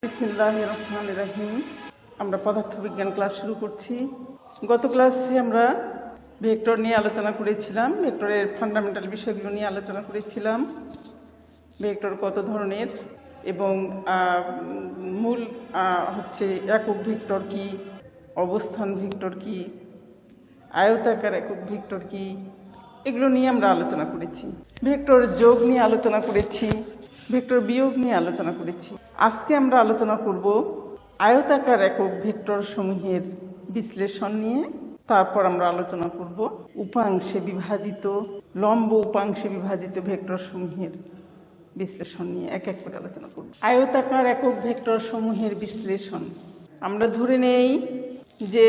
বিসমিল্লাহির রহমানির রহিম। আমরা পদার্থবিজ্ঞান ক্লাস শুরু করছি। গত ক্লাসে আমরা ভেক্টর নিয়ে আলোচনা করেছিলাম, ভেক্টরের ফান্ডামেন্টাল বিষয়গুলো নিয়ে আলোচনা করেছিলাম। ভেক্টর কত ধরনের এবং মূল হচ্ছে একক ভেক্টর কি, অবস্থান ভেক্টর কি, আয়তাকার একক ভেক্টর কি, এগুলো নিয়ে আমরা আলোচনা করেছি। ভেক্টর যোগ নিয়ে আলোচনা করেছি, ভেক্টর বিয়োগ নিয়ে আলোচনা করেছি। আজকে আমরা আলোচনা করব আয়তাকার একক ভেক্টর সমূহের বিশ্লেষণ নিয়ে। তারপর আমরা আলোচনা করব উপাংশে বিভাজিত, লম্ব উপাংশে বিভাজিত ভেক্টর সমূহের বিশ্লেষণ নিয়ে এক এক করে আলোচনা করব। আয়তাকার একক ভেক্টর সমূহের বিশ্লেষণ। আমরা ধরে নেই যে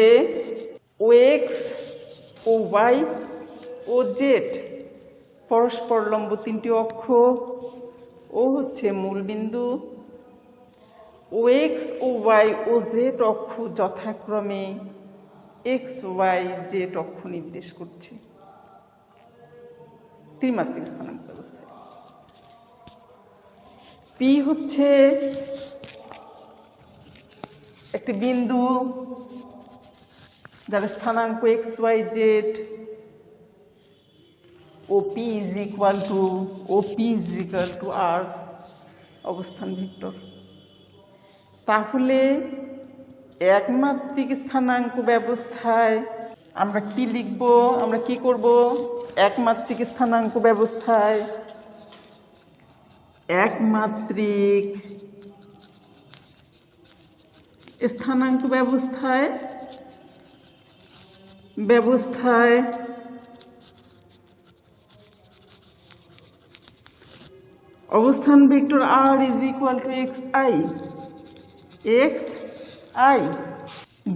ও এক্স, ও ওয়াই ও জেড পরস্পর লম্ব তিনটি অক্ষ, ও হচ্ছে মূল বিন্দু, ও এক্স, ও ওয়াই ও জেড অক্ষ যথাক্রমে এক্স ওয়াই জেড অক্ষ নির্দেশ করছে ত্রিমাত্রিক স্থানাঙ্ক ব্যবস্থায়। পি হচ্ছে একটি বিন্দু যার স্থানাঙ্ক X Y Z, OP is equal to R, অবস্থান ভেক্টর। তাহলে একমাত্রিক স্থানাঙ্ক ব্যবস্থায় আমরা কি লিখব, আমরা কি করব? একমাত্রিক স্থানাঙ্ক ব্যবস্থায় একমাত্রিক স্থানাঙ্ক ব্যবস্থায় অবস্থান vector R is equal to xi।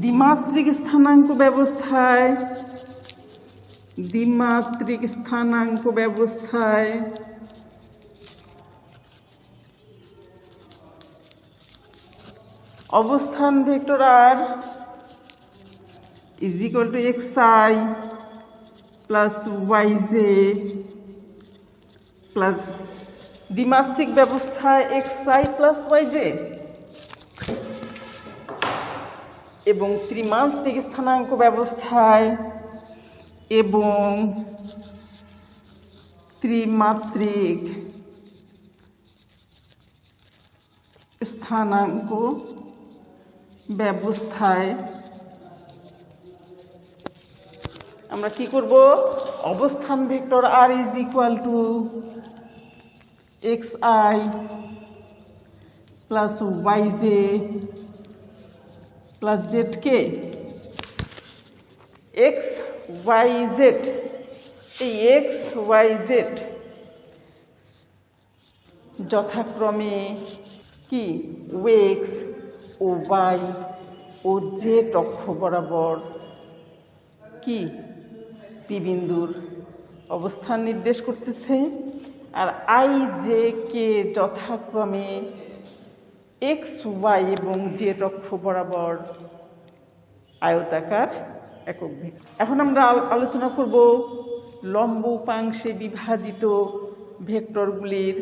দ্বিমাত্রিক স্থানাঙ্ক ব্যবস্থায় অবস্থান vector R is equal to xi plus yj plus দ্বিমাত্রিক ব্যবস্থায় xi plus yj, এবং ত্রিমাত্রিক স্থানাঙ্ক ব্যবস্থায় আমরা কি করব? অবস্থান vector R is equal to xi plus yj plus zk। x y z, এই x y z যথাক্রমে কি ও এক্স, ও ওয়াই ও জেড অক্ষ বরাবর কি পি বিন্দুর অবস্থান নির্দেশ করতেছে। আর আই জে কে যথাক্রমে এক্স ওয়াই এবং জেড অক্ষ বরাবর আয়তাকার একক ভেক্টর। এখন আমরা আলোচনা করব লম্ব উপাংশে বিভাজিত ভেক্টরগুলির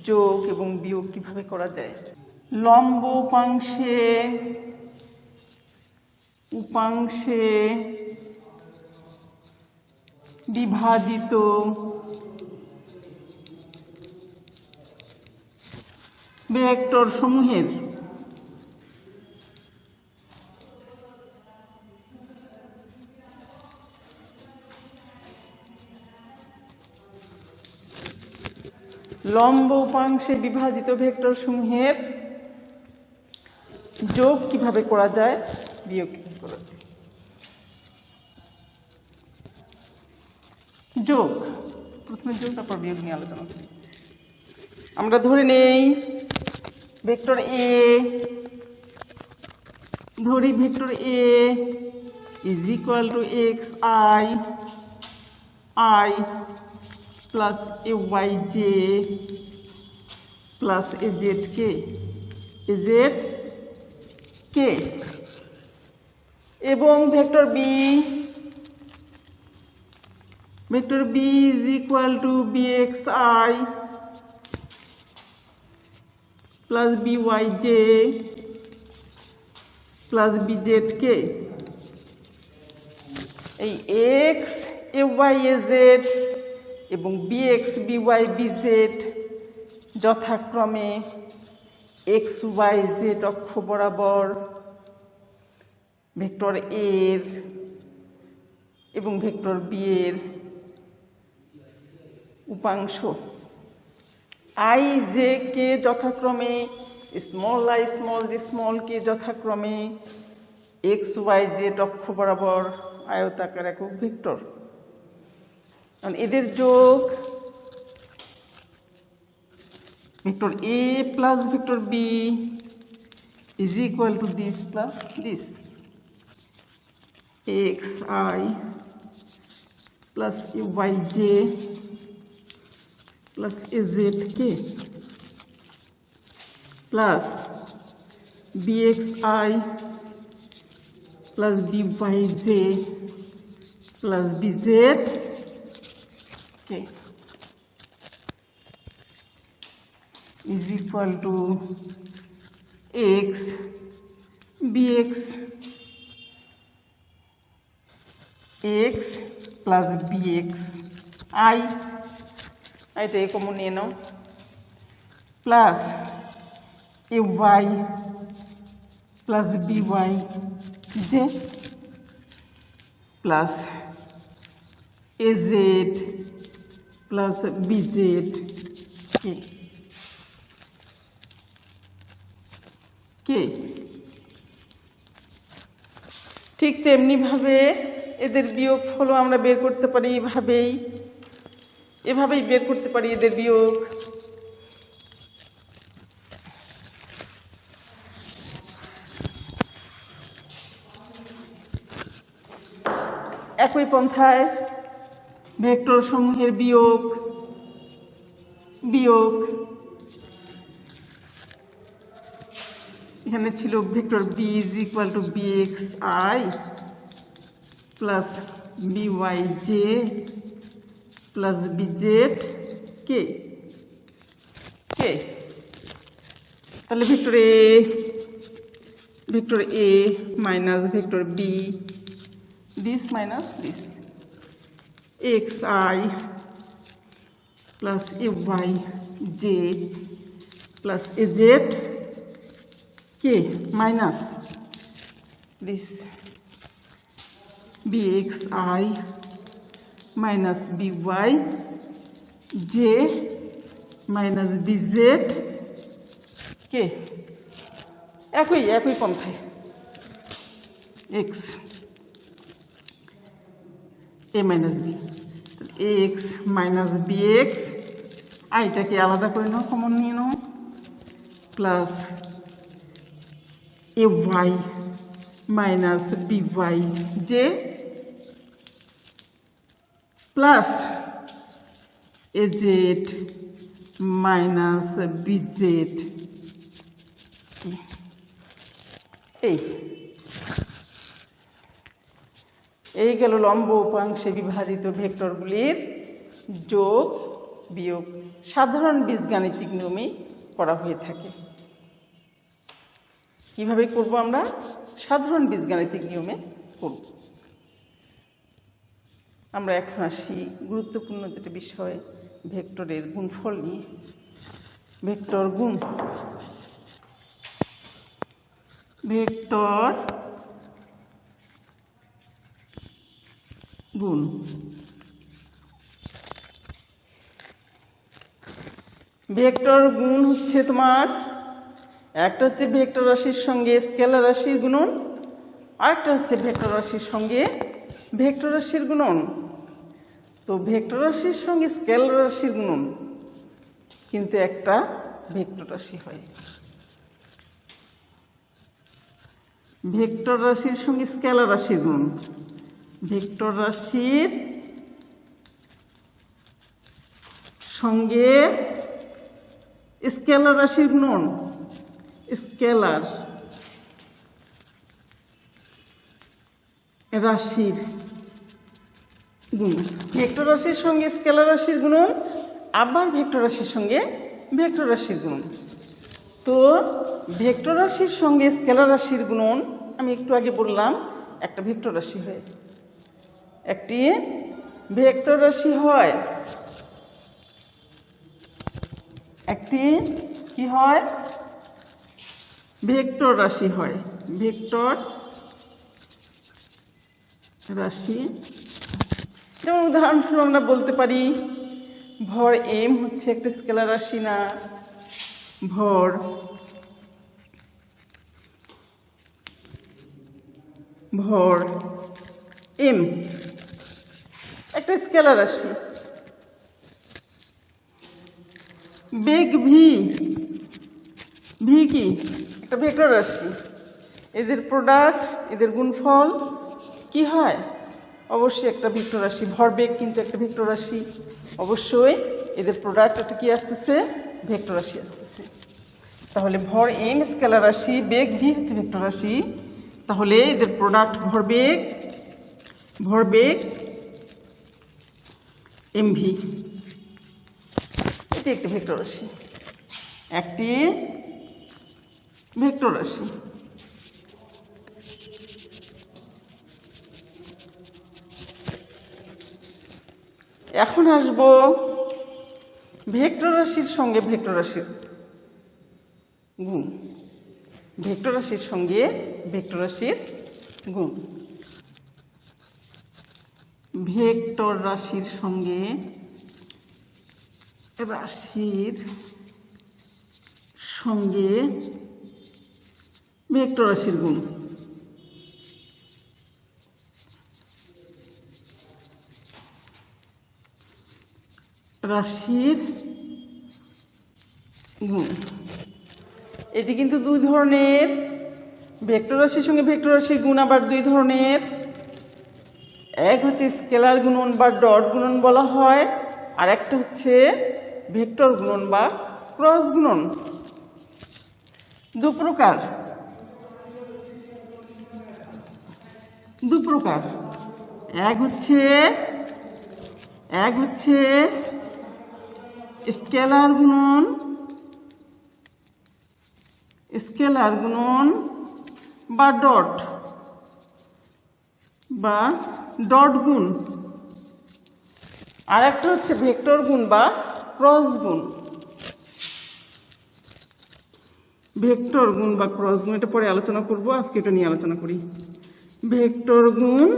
যোগ এবং বিয়োগ কিভাবে করা যায়। লম্ব উপাংশে বিভাজিত ভেক্টর সমূহের লম্ব উপাংশে বিভাজিত ভেক্টর সমূহের যোগ কিভাবে করা যায়, বিয়োগ কিভাবে করা যায়। যোগ, প্রথমে যোগ তারপর বিয়োগ নিয়ে আলোচনা করি। আমরা ধরে নেই vector A is equal to xi plus ayj plus azk এবং vector b is equal to bxi plus BYJ plus BZK। এই X AY AZ এবং BX BY BZ যথাক্রমে XYZ অক্ষ বরাবর ভেক্টর A এর এবং ভেক্টর B এর উপাংশ। IJ কে যথাক্রমে small I small j small k যথাক্রমে XYZ অক্ষ বরাবর আয়তাকার একক ভেক্টর। এদের যোগ vector A plus vector B is equal to this plus this, XI plus YJ plus AZK plus BXI plus BYJ plus BZK is equal to X BX X plus BX I এটা common নিয়ে নাও plus AY plus BYJ plus AZ plus BZK ঠিক তেমনিভাবে এদের বিয়োগফলও আমরা বের করতে পারি এভাবেই বের করতে পারি এদের বিয়োগ। একই পন্থায় ভেক্টর সমূহের বিয়োগ এখানে ছিল vector B is equal to BXI plus BYJ plus BZK তাহলে vector A minus vector B, this minus this, XI plus AYJ plus AZK minus this BXI minus BYJ minus BZK একই পন্থায় X A minus B X minus BX আইটাকে আলাদা করে নাও common নিয়ে নাও plus AY minus BYJ plus AZ minus BZ এই গেল লম্ব উপাংশে বিভাজিত ভেক্টরগুলির যোগ বিয়োগ সাধারণ বীজগাণিতিক নিয়মে করা হয়ে থাকে। কিভাবে করব আমরা? সাধারণ বীজগাণিতিক নিয়মে করব। আমরা এখন আসি গুরুত্বপূর্ণ যেটা বিষয় ভেক্টরের গুণফল নিয়ে। ভেক্টর গুণ ভেক্টর গুণ হচ্ছে তোমার একটা হচ্ছে ভেক্টর রাশির সঙ্গে স্কেলার রাশির গুণন, আরেকটা হচ্ছে ভেক্টর রাশির সঙ্গে ভেক্টর রাশির গুণন। তো ভেক্টর রাশির সঙ্গে স্কেলার রাশির গুণন কিন্তু একটা ভেক্টর রাশি হয়। ভেক্টর রাশির সঙ্গে স্কেলার রাশির গুণন, ভেক্টর রাশির সঙ্গে স্কেলার রাশির গুণন, স্কেলার রাশির গুণ, ভেক্টর রাশির সঙ্গে স্কেলার রাশির গুণন, আবার ভেক্টর রাশির সঙ্গে ভেক্টর রাশির গুণন। তো ভেক্টর রাশির সঙ্গে স্কেলার রাশির গুণন আমি একটু আগে বললাম একটা ভেক্টর রাশি হয়, একটি ভেক্টর রাশি হয়, একটি কি হয়, ভেক্টর রাশি হয়, ভেক্টর রাশি। যেমন উদাহরণস্বরূপ আমরা বলতে পারি ভর এম হচ্ছে একটা স্কেলার রাশি না, ভর ভর এম একটা স্কেলার রাশি। বেগ ভি, ভি কি একটা ভেক্টর রাশি। এদের প্রোডাক্ট, এদের গুণফল কি হয়, অবশ্যই একটা ভেক্টর রাশি। ভরবেগ কিন্তু একটা ভেক্টর রাশি, অবশ্যই এদের প্রোডাক্ট একটা কি আসতেছে, ভেক্টর রাশি আসতেছে। তাহলে ভর এম স্কেলার রাশি, বেগ ভি হচ্ছে ভেক্টর রাশি, তাহলে এদের প্রোডাক্ট ভরবেগ, ভরবেগ এম ভি, এটি একটি ভেক্টর রাশি, একটি ভেক্টর রাশি। এখন আসবো ভেক্টর রাশির সঙ্গে ভেক্টর রাশির গুণ, ভেক্টর রাশির সঙ্গে ভেক্টর রাশির গুণ। ভেক্টর রাশির সঙ্গে রাশির সঙ্গে ভেক্টর রাশির গুণ। রাশির গুণ এটি কিন্তু দুই ধরনের, ভেক্টর রাশির সঙ্গে ভেক্টর রাশির গুণ আবার দুই ধরনের। এক হচ্ছে স্কেলার গুণন বা ডট গুণন বলা হয়, আর একটা হচ্ছে ভেক্টর গুণন বা ক্রস গুণন। দু প্রকার, দু প্রকার। এক হচ্ছে স্কেলার গুণন, স্কেলার গুণন বা ডট গুণ, আর একটা হচ্ছে ভেক্টর গুণ বা ক্রস গুণ। ভেক্টর গুণ বা ক্রস গুণ এটা পরে আলোচনা করব, আজকে এটা নিয়ে আলোচনা করি। ভেক্টর গুণ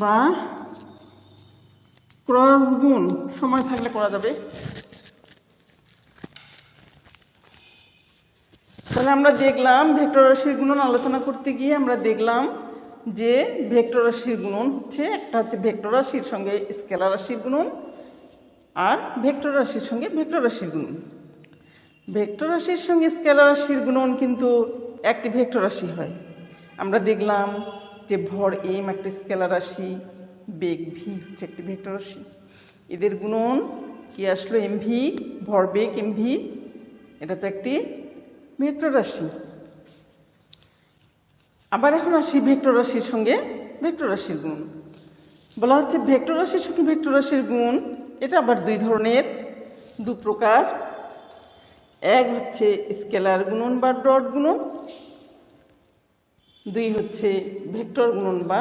বা ক্রস গুণ সময় থাকলে করা যাবে। তাহলে আমরা দেখলাম ভেক্টর রাশির গুণন আলোচনা করতে গিয়ে আমরা দেখলাম যে ভেক্টর রাশির গুণন হচ্ছে একটা হচ্ছে ভেক্টর রাশির সঙ্গে স্কেলার রাশির গুণন, আর ভেক্টর রাশির সঙ্গে ভেক্টর রাশির গুণন। ভেক্টর রাশির সঙ্গে স্কেলার রাশির গুণন কিন্তু একটি ভেক্টর রাশি হয়। আমরা দেখলাম যে ভর এম একটি স্কেলার রাশি, বেগ ভি হচ্ছে একটি ভেক্টর রাশি। এদের গুণন কি আসলো, এম ভি, ভরবেগ এম ভি, এটা তো একটি ভেক্টর রাশি। আবার এখন আসি ভেক্টর রাশির সঙ্গে ভেক্টর রাশির গুণ। বলা হচ্ছে ভেক্টর রাশির সঙ্গে ভেক্টর রাশির গুণ এটা আবার দুই ধরনের, দু প্রকার। এক হচ্ছে স্কেলার গুণন বা ডট গুণন, দুই হচ্ছে ভেক্টর গুণন বা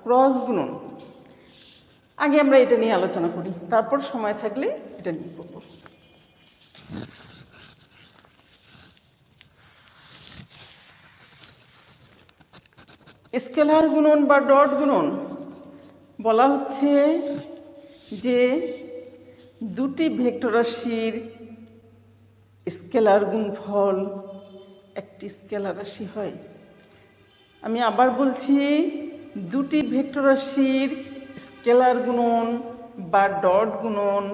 ক্রস গুণন। আগে আমরা এটা নিয়ে আলোচনা করি, তারপর সময় থাকলে এটা নিয়ে করব। স্কেলার গুণন বা ডট গুণন বলা হচ্ছে যে দুটি ভেক্টর রাশির স্কেলার গুণফল একটি স্কেলার রাশি হয়। আমি আবার বলছি, দুটি ভেক্টর রাশির স্কেলার গুণন বা ডট গুণন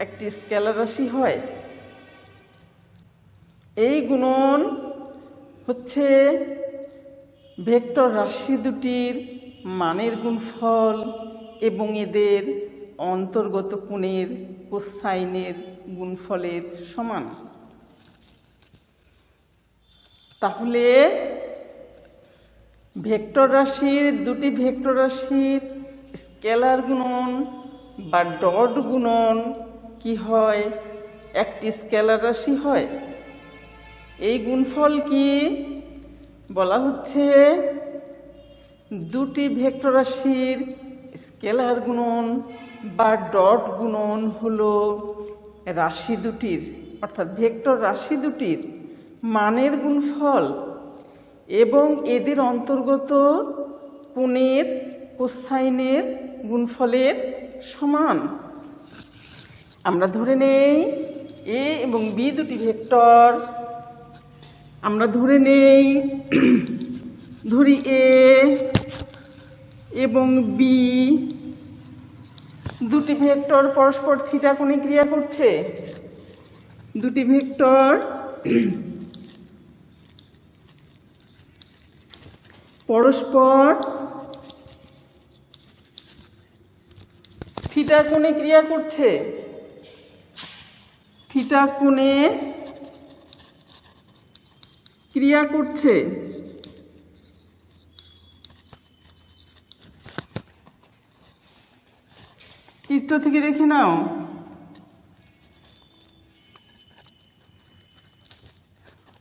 একটি স্কেলার রাশি হয়। এই গুণন হচ্ছে ভেক্টর রাশি দুটির মানের গুণফল এবং এদের অন্তর্গত কোণের কোসাইনের গুণফলের সমান। তাহলে ভেক্টর রাশির দুটি ভেক্টর রাশির স্কেলার গুণন বা ডট গুণন কি হয়, একটি স্কেলার রাশি হয়। এই গুণফল কি বলা হচ্ছে? দুটি ভেক্টর রাশির স্কেলার গুণন বা ডট গুণন হলো রাশি দুটির অর্থাৎ ভেক্টর রাশি দুটির মানের গুণফল এবং এদের অন্তর্গত কোণের কোসাইনের গুণফলের সমান। আমরা ধরে নেই এ এবং বি দুটি ভেক্টর। আমরা ধরে নেই ধরি এ এবং বি দুটি ভেক্টর পরস্পর থিটা কোণে ক্রিয়া করছে। দুটি ভেক্টর পরস্পর থিটা কোণে ক্রিয়া করছে। থিটা কোণে ক্রিয়া করছে। চিত্র থেকে দেখে নাও।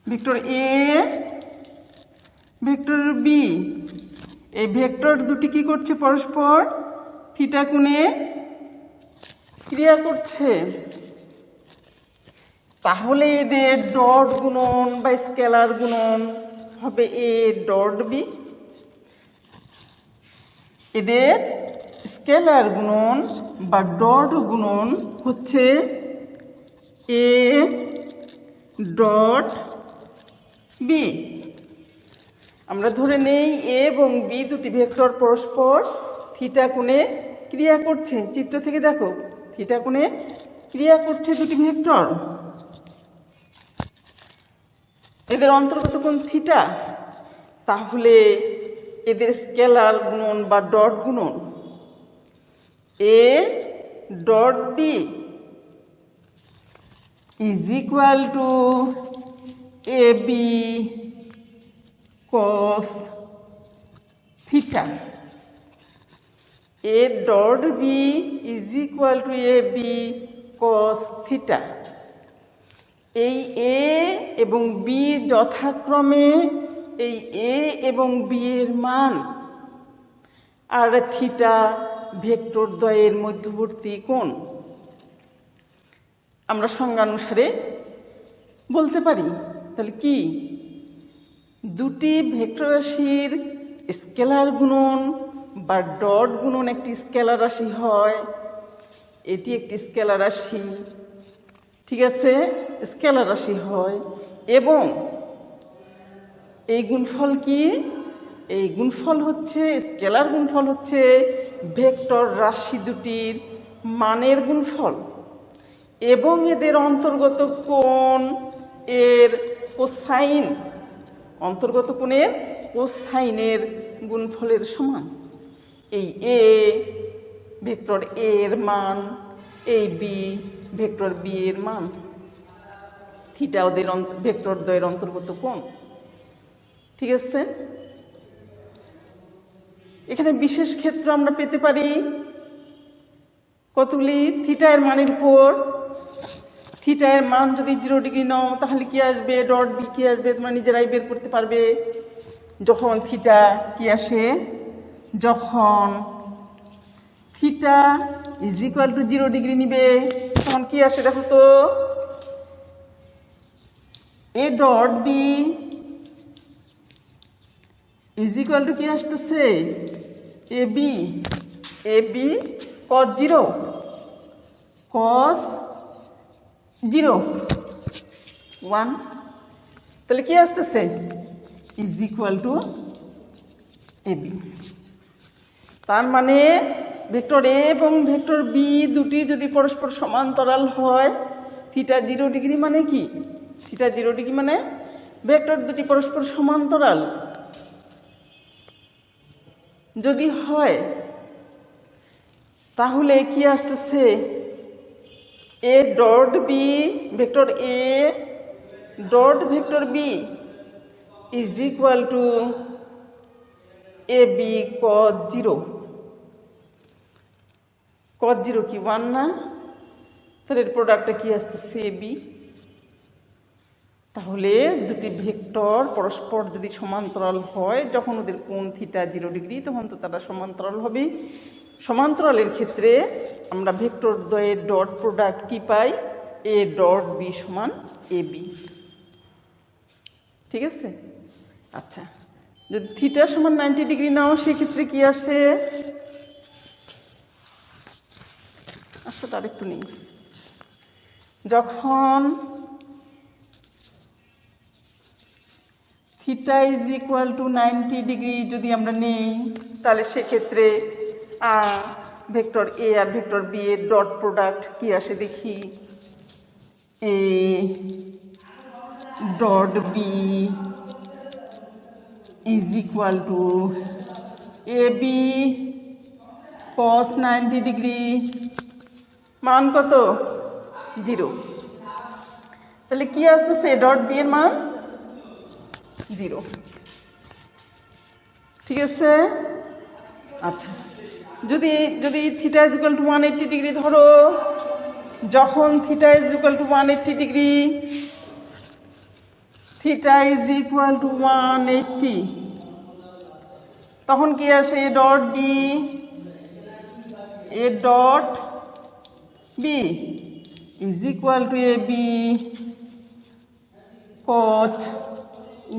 ভেক্টর এ ভেক্টর বি, এই ভেক্টর দুটি কি করছে? পরস্পর থিটা কোণে ক্রিয়া করছে। তাহলে এদের ডট গুণন বা স্কেলার গুণন হবে এ ডট বি। এদের স্কেলার গুণন বা ডট গুণন হচ্ছে এ ডট বি। আমরা ধরে নেই এ এবং বি দুটি ভেক্টর পরস্পর থিটা কোণে ক্রিয়া করছে। চিত্র থেকে দেখো, থিটা কোণে ক্রিয়া করছে দুটি ভেক্টর। এদের অন্তর্গত কোণ থিটা। তাহলে এদের স্কেলার গুণন বা ডট গুণন A dot B is equal to A B cos theta. A dot B is equal to AB cos theta. এই A এবং B যথাক্রমে এই A এবং B এর মান আর থিটা ভেক্টর দ্বয়ের মধ্যবর্তী কোণ। আমরা সংজ্ঞানুসারে বলতে পারি। তাহলে কি? দুটি ভেক্টর রাশির স্কেলার গুণন বা ডট গুণন একটি স্কেলার রাশি হয়। এটি একটি স্কেলার রাশি, ঠিক আছে? স্কেলার রাশি হয় এবং এই গুণফল কি? এই গুণফল হচ্ছে স্কেলার গুণফল হচ্ছে ভেক্টর রাশি দুটির মানের গুণফল এবং এদের অন্তর্গত কোণ এর কোসাইন, অন্তর্গত কোণের কোসাইনের গুণফলের সমান। এই এ ভেক্টর এ এর মান, এই বি ভেক্টর বি এর মান, থিটা ওদের ভেক্টর দ্বয়ের অন্তর্গত কোণ, ঠিক আছে? এখানে বিশেষ ক্ষেত্র আমরা পেতে পারি কতগুলি থিটা এর মানের উপর। থিটা এর মান যদি 0 ডিগ্রি নাও তাহলে কি আসবে? ডট বি কি আসবে? তোমরা নিজেরাই বের করতে পারবে। যখন থিটা কি আসে? যখন theta is equal to 0 degree নিবে তখন কি আসে দেখো তো? A dot B is equal to কি আসতেছে? A B. A B cos 0 cos 0 1। তাহলে কি আসতেছে? Is equal to A B. তার মানে ভেক্টর এ এবং ভেক্টর বি দুটি যদি পরস্পর সমান্তরাল হয়, থিটা 0 ডিগ্রি মানে কি? থিটা 0 ডিগ্রি মানে ভেক্টর দুটি পরস্পর সমান্তরাল যদি হয় তাহলে কি আসতেছে? A dot B vector A dot vector B is equal to A B cos 0। cos 0 কি 1 না? তাহলে এর প্রোডাক্টটা কি আসতেছে এবি। তাহলে দুটি ভেক্টর পরস্পর যদি সমান্তরাল হয়, যখন ওদের কোণ থিটা 0 ডিগ্রি, তখন তো তারা সমান্তরাল হবে। সমান্তরালের ক্ষেত্রে আমরা ভেক্টর দ্বয়ের ডট প্রোডাক্ট কি পাই, এ ডট বি সমান এ বি। ঠিক আছে। আচ্ছা, যদি থিটা সমান 90 ডিগ্রি নাও, সেক্ষেত্রে কি আসে, আচ্ছা তার একটু নেই, যখন theta is equal to 90 degree যদি আমরা নেই, তাহলে সেক্ষেত্রে ভেক্টর এ আর ভেক্টর বি এর ডট প্রোডাক্ট কি আসে দেখি, A dot B is equal to A B cos 90 degree, মান কত, 0। তাহলে কি আসতেছে, এ ডট বি এর মান 0। ঠিক আছে। আচ্ছা, যদি যদি theta is equal to 180 degree ধরো, যখন theta is equal to 180 degree, theta is equal to 180, তখন কি আসে, A dot B, A dot B is equal to A B cos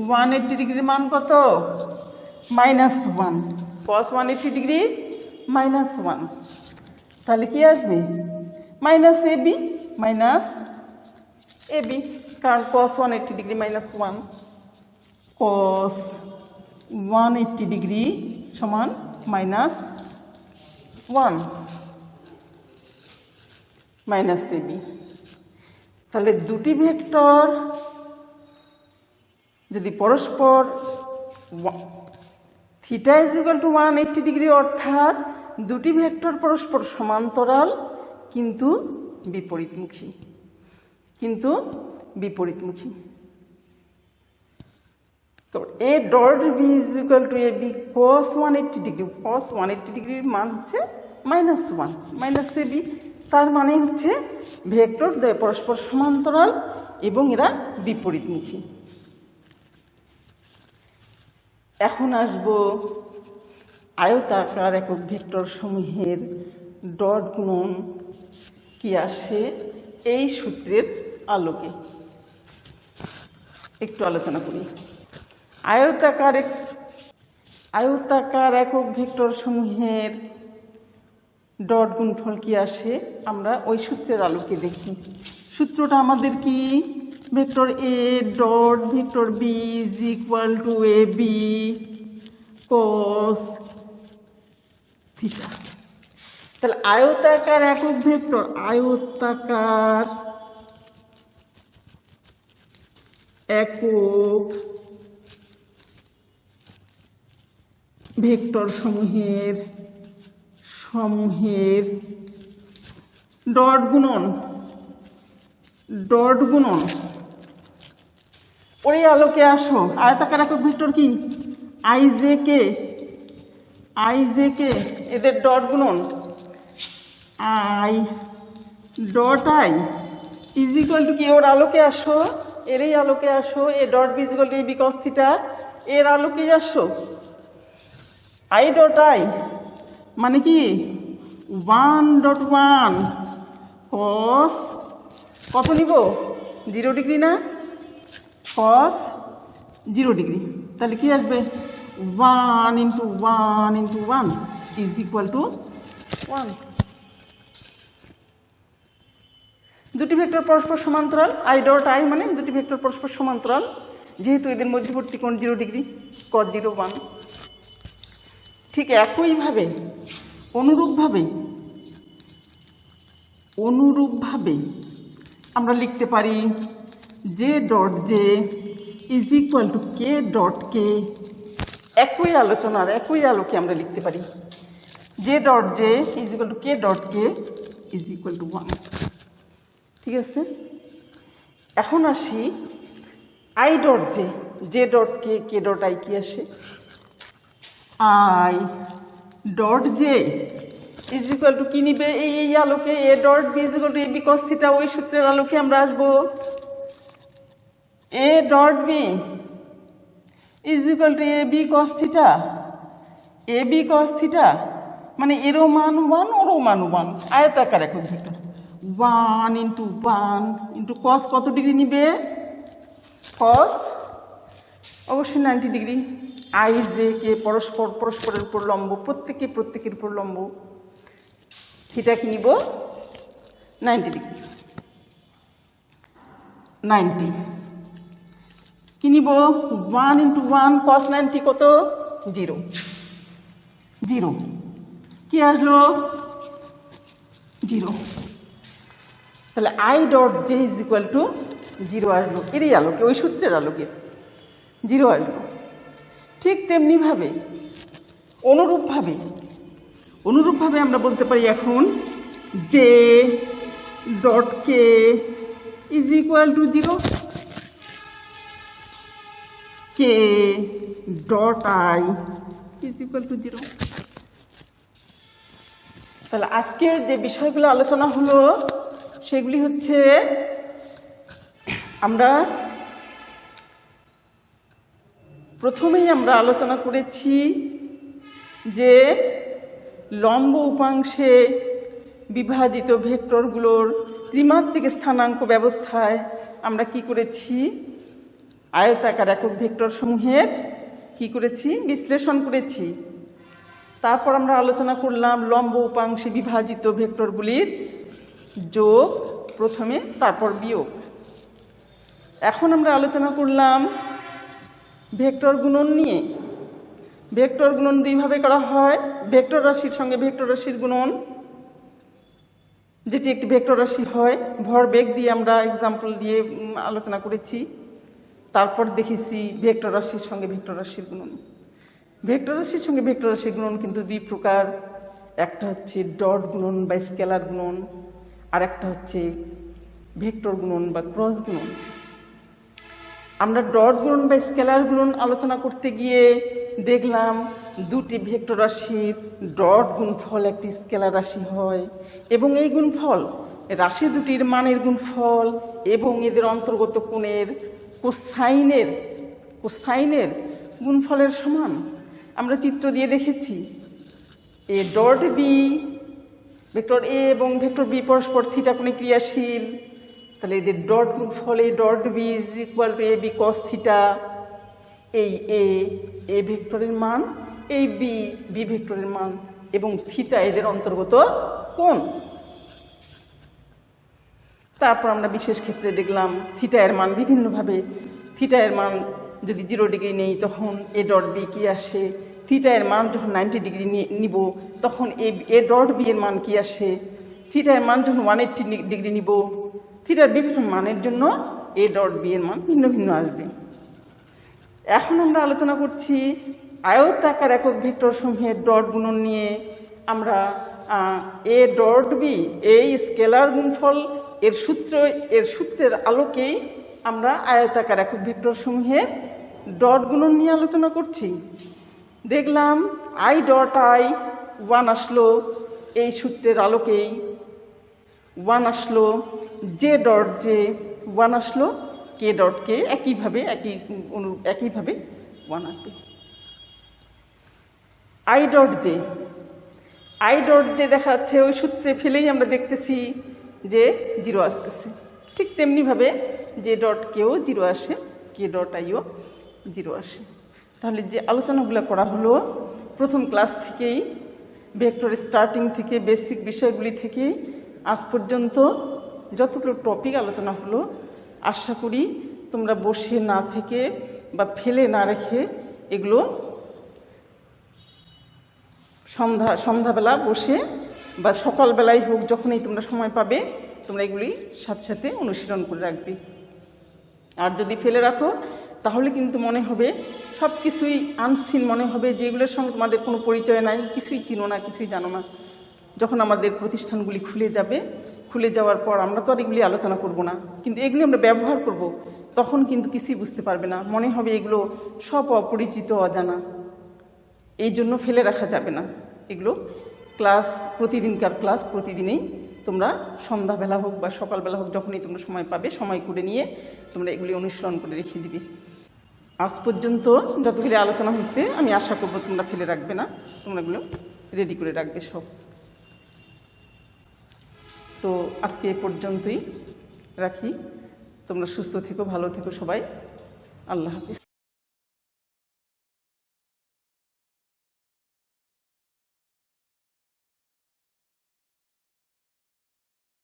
180 ডিগ্রির মান কত, -1, cos 180 ডিগ্রি -1, তাহলে কি আসবে, মাইনাস এ বি, কারণ cos 180 ডিগ্রি -1, cos 180 ডিগ্রি সমান -1 মাইনাস এ বি। তাহলে দুটি ভেক্টর যদি পরস্পর theta is equal to 180 degree, অর্থাৎ দুটি ভেক্টর পরস্পর সমান্তরাল কিন্তু বিপরীতমুখী, তো A dot B is equal to A B cos 180 degree, cos 180 ডিগ্রির মান হচ্ছে -1 মাইনাস এ বি, তার মানে হচ্ছে ভেক্টর দ্বয় পরস্পর সমান্তরাল এবং এরা বিপরীতমুখী। এখন আসব আয়তাকার একক ভেক্টর সমূহের ডট গুণন কি আসে এই সূত্রের আলোকে একটু আলোচনা করি। আয়তাকার একক ভেক্টর সমূহের ডট গুণফল কি আসে আমরা ওই সূত্রের আলোকে দেখি। সূত্রটা আমাদের কি, vector A dot vector B is equal to A B cos theta. তাহলে আয়তাকার একক ভেক্টর, আয়তাকার একক ভেক্টর সমূহের ডট গুণন ওই আলোকে আসো। আয়তাকার একক ভেক্টর কি, আই জে কে এদের ডট গুণন I dot I is equal to কি, ওর আলোকে আসো, এরই আলোকে আসো, A dot B is equal to A B cos theta, এর আলোকেই আসো। আই ডট আই মানে কি 1.1 কস কত নিব, 0 ডিগ্রি না, কস 0 ডিগ্রি। তাহলে কি আসবে, 1 × 1 × 1 ইজ ইকুয়াল টু 1। দুটি ভেক্টর পরস্পর সমান্তরাল, আই ডট আই মানে দুটি ভেক্টর পরস্পর সমান্তরাল, যেহেতু এদের মধ্যবর্তী কোণ 0 ডিগ্রি, cos 0 1। ঠিক একইভাবে অনুরূপভাবে আমরা লিখতে পারি j dot j is equal to k dot k. একই আলোকে আমরা লিখতে পারি j dot j is equal to k dot k is equal to 1। ঠিক আছে। এখন আসি i dot j dot k dot i কি আসে, i dot j is equal to কি নিবে, এই আলোকে A dot B is equal to A B cos theta, ওই সূত্রের আলোকে আমরা আসবো এ dot B is equal to A B cos theta. A B cos theta মানে এরও মান 1 ওরও মান 1, আয়তাকার একক ভেক্টর। 1 ইন্টু 1 ইন্টু কস কত ডিগ্রি নিবে, কস অবশ্যই 90 ডিগ্রি। আই জে কে পরস্পরের উপর লম্ব, প্রত্যেকের উপর লম্ব। থিটা কি নিব 90 ডিগ্রি, 90 কি নিব 1 ইন্টু 1 কস 90 কত 0, 0 কি আসলো 0। তাহলে I dot j is equal to 0 আসলো, এরই আলোকে, ওই সূত্রের আলোকে 0 আসলো। ঠিক তেমনিভাবে অনুরূপভাবে আমরা বলতে পারি এখন J dot k is equal to 0, K dot I is equal to 0। তাহলে আজকে যে বিষয়গুলো আলোচনা হলো সেগুলি হচ্ছে, আমরা প্রথমেই আমরা আলোচনা করেছি যে লম্ব উপাংশে বিভাজিত ভেক্টরগুলোর ত্রিমাত্রিক স্থানাঙ্ক ব্যবস্থায় আমরা কি করেছি, আয়তাকার একক ভেক্টর সমূহের কি করেছি, বিশ্লেষণ করেছি। তারপর আমরা আলোচনা করলাম লম্ব উপাংশে বিভাজিত ভেক্টরগুলির যোগ প্রথমে, তারপর বিয়োগ। এখন আমরা আলোচনা করলাম ভেক্টর গুণন নিয়ে। ভেক্টর গুণন দুইভাবে করা হয়, ভেক্টর রাশির সঙ্গে ভেক্টর রাশির গুণন, যেটি একটি ভেক্টর রাশি হয়, ভরবেগ দিয়ে আমরা এক্সাম্পল দিয়ে আলোচনা করেছি। তারপর দেখেছি ভেক্টর রাশির সঙ্গে ভেক্টর রাশির গুণন। ভেক্টর রাশির সঙ্গে ভেক্টর রাশির গুণন কিন্তু দুই প্রকার, একটা হচ্ছে ডট গুণন বা স্কেলার গুণন, আর একটা হচ্ছে ভেক্টর গুণন বা ক্রস গুণন। আমরা ডট গুণন বা স্কেলার গুণন আলোচনা করতে গিয়ে দেখলাম দুটি ভেক্টর রাশির ডট গুণফল একটি স্কেলার রাশি হয়, এবং এই গুণফল রাশি দুটির মানের গুণফল এবং এদের অন্তর্গত কোণের কোসাইনের গুণফলের সমান। আমরা চিত্র দিয়ে দেখেছি এ ডট বি, ভেক্টর এ এবং ভেক্টর বি পরস্পর থিটা কোণে ক্রিয়াশীল, তাহলে এদের ডট গুণফল A dot B is equal to A B cos theta. এই এ ভেক্টরের মান, এই বি ভেক্টরের মান, এবং থিটা এদের অন্তর্গত কোণ। তারপর আমরা বিশেষ ক্ষেত্রে দেখলাম থিটা এর মান বিভিন্নভাবে। থিটা এর মান যদি 0 ডিগ্রি নেই তখন এ ডট বি কি আসে, থিটা এর মান যখন 90 ডিগ্রি নিব তখন এ ডট বি এর মান কি আসে, থিটা এর মান যখন 180 ডিগ্রি নিব, থিটার বিভিন্ন মানের জন্য এ ডট বি এর মান ভিন্ন ভিন্ন আসবে। এখন আমরা আলোচনা করছি আয়তাকার একক ভেক্টর সমূহের ডট গুণন নিয়ে। আমরা এ ডট বি এই স্কেলার গুণফল এর সূত্রের আলোকেই আমরা আয়তাকার একক ভেক্টর সমূহের ডট গুণন নিয়ে আলোচনা করছি। দেখলাম আই ডট আই 1 আসলো, এই সূত্রের আলোকেই 1 আসলো, জে ডট জে 1 আসলো, কে ডট কে একইভাবে 1 আসবে। আই ডট জে দেখা যাচ্ছে ওই সূত্রে ফেলেই আমরা দেখতেছি যে 0 আসতেছে। ঠিক তেমনিভাবে জে ডট কেও 0 আসে, কে ডট আইও 0 আসে। তাহলে যে আলোচনাগুলো করা হলো প্রথম ক্লাস থেকেই, ভেক্টর স্টার্টিং থেকে বেসিক বিষয়গুলি থেকে আজ পর্যন্ত যতগুলো টপিক আলোচনা হলো, আশা করি তোমরা বসে না থেকে বা ফেলে না রেখে এগুলো সন্ধ্যাবেলা বসে বা সকালবেলায় হোক, যখনই তোমরা সময় পাবে তোমরা এগুলি সাথে সাথে অনুশীলন করে রাখবে। আর যদি ফেলে রাখো তাহলে কিন্তু মনে হবে সব কিছুই আনসিন মনে হবে, যেগুলোর সঙ্গে তোমাদের কোনো পরিচয় নাই, কিছুই চিনো না, কিছুই জানো না। যখন আমাদের প্রতিষ্ঠানগুলি খুলে যাওয়ার পর আমরা তো আর এগুলি আলোচনা করব না, কিন্তু এগুলি আমরা ব্যবহার করব, তখন কিন্তু কিছুই বুঝতে পারবে না, মনে হবে এগুলো সব অপরিচিত, অজানা। এই জন্য ফেলে রাখা যাবে না, এগুলো ক্লাস প্রতিদিনকার ক্লাস প্রতিদিনই তোমরা সন্ধ্যাবেলা হোক বা সকালবেলা হোক যখনই তোমরা সময় পাবে সময় করে নিয়ে তোমরা এগুলি অনুশীলন করে রেখে দিবে। আজ পর্যন্ত যতগুলি আলোচনা হয়েছে আমি আশা করব তোমরা ফেলে রাখবে না, তোমরা এগুলো রেডি করে রাখবে সব। তো আজকে এ পর্যন্তই রাখি। তোমরা সুস্থ থেকো, ভালো থেকো সবাই। আল্লাহ হাফিজ।